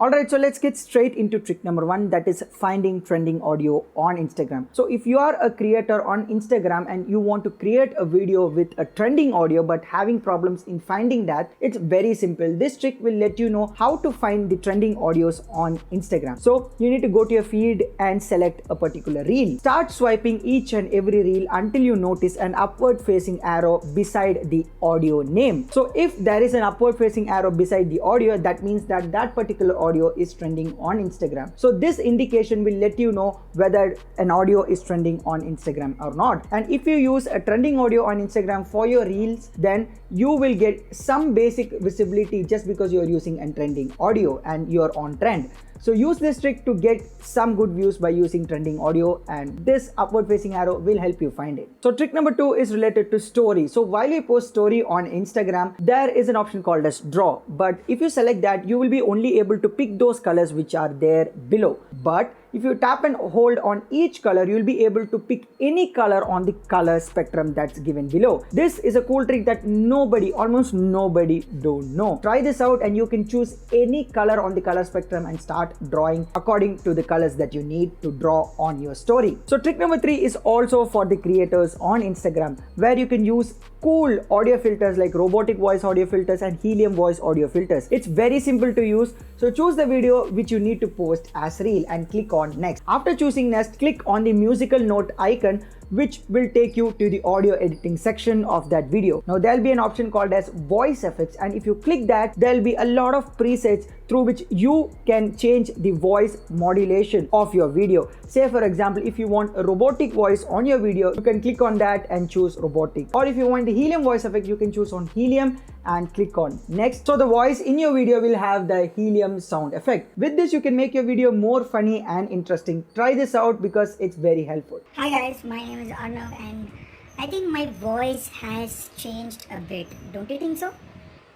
Alright, so let's get straight into trick number 1, that is finding trending audio on Instagram. So if you are a creator on Instagram and you want to create a video with a trending audio but having problems in finding that, it's very simple. This trick will let you know how to find the trending audios on Instagram. So you need to go to your feed and select a particular reel. Start swiping each and every reel until you notice an upward facing arrow beside the audio name. So if there is an upward facing arrow beside the audio, that means that that particular audio is trending on Instagram. So this indication will let you know whether an audio is trending on Instagram or not. And if you use a trending audio on Instagram for your reels, then you will get some basic visibility just because you are using a trending audio and you're on trend. So use this trick to get some good views by using trending audio, and this upward facing arrow will help you find it. So trick number 2 is related to story. So while you post story on Instagram, there is an option called as draw. But if you select that, you will be only able to pick those colors which are there below. But if you tap and hold on each color, you will be able to pick any color on the color spectrum that's given below. This is a cool trick that almost nobody don't know. Try this out and you can choose any color on the color spectrum and start drawing according to the colors that you need to draw on your story. So trick number 3 is also for the creators on Instagram, where you can use cool audio filters like robotic voice audio filters and helium voice audio filters. It's very simple to use. So choose the video which you need to post as reel and click on next. After choosing next, click on the musical note icon, which will take you to the audio editing section of that video. Now there'll be an option called as voice effects, and if you click that, there'll be a lot of presets through which you can change the voice modulation of your video. Say for example, if you want a robotic voice on your video, you can click on that and choose robotic. Or if you want the helium voice effect, you can choose on helium and click on next. So the voice in your video will have the helium sound effect. With this, you can make your video more funny and interesting. Try this out because it's very helpful. Hi guys, my name is Arnav and I think my voice has changed a bit. Don't you think so?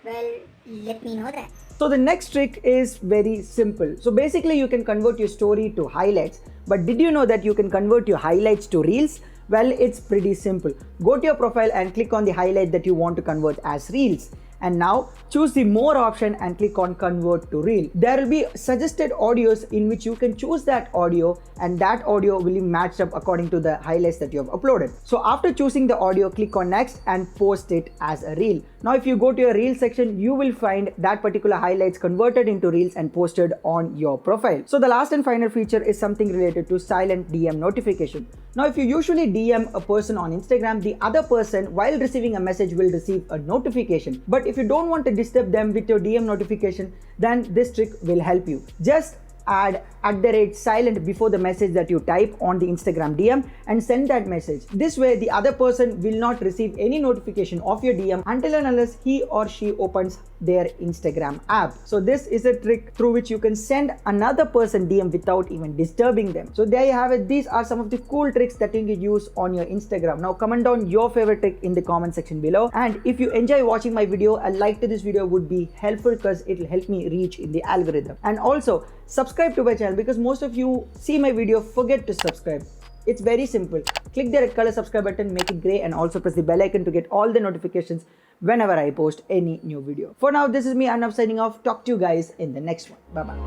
Well, let me know that. So the next trick is very simple. So basically you can convert your story to highlights. But did you know that you can convert your highlights to reels? Well, it's pretty simple. Go to your profile and click on the highlight that you want to convert as reels. And now choose the more option and click on convert to reel. There will be suggested audios in which you can choose that audio, and that audio will be matched up according to the highlights that you have uploaded. So after choosing the audio, click on next and post it as a reel. Now if you go to your reel section, you will find that particular highlights converted into reels and posted on your profile. So the last and final feature is something related to silent DM notification. Now if you usually DM a person on Instagram, the other person while receiving a message will receive a notification. But if you don't want to disturb them with your DM notification, then this trick will help you. Just add @silent before the message that you type on the Instagram DM and send that message. This way the other person will not receive any notification of your DM until and unless he or she opens their Instagram app. So this is a trick through which you can send another person DM without even disturbing them. So there you have it. These are some of the cool tricks that you can use on your Instagram. Now comment down your favorite trick in the comment section below, and if you enjoy watching my video, a like to this video would be helpful because it will help me reach in the algorithm. And also subscribe to my channel because most of you see my video, forget to subscribe. It's very simple. Click the red color subscribe button, make it gray, and also press the bell icon to get all the notifications whenever I post any new video. For now, this is me, Arnav, signing off. Talk to you guys in the next one. Bye bye.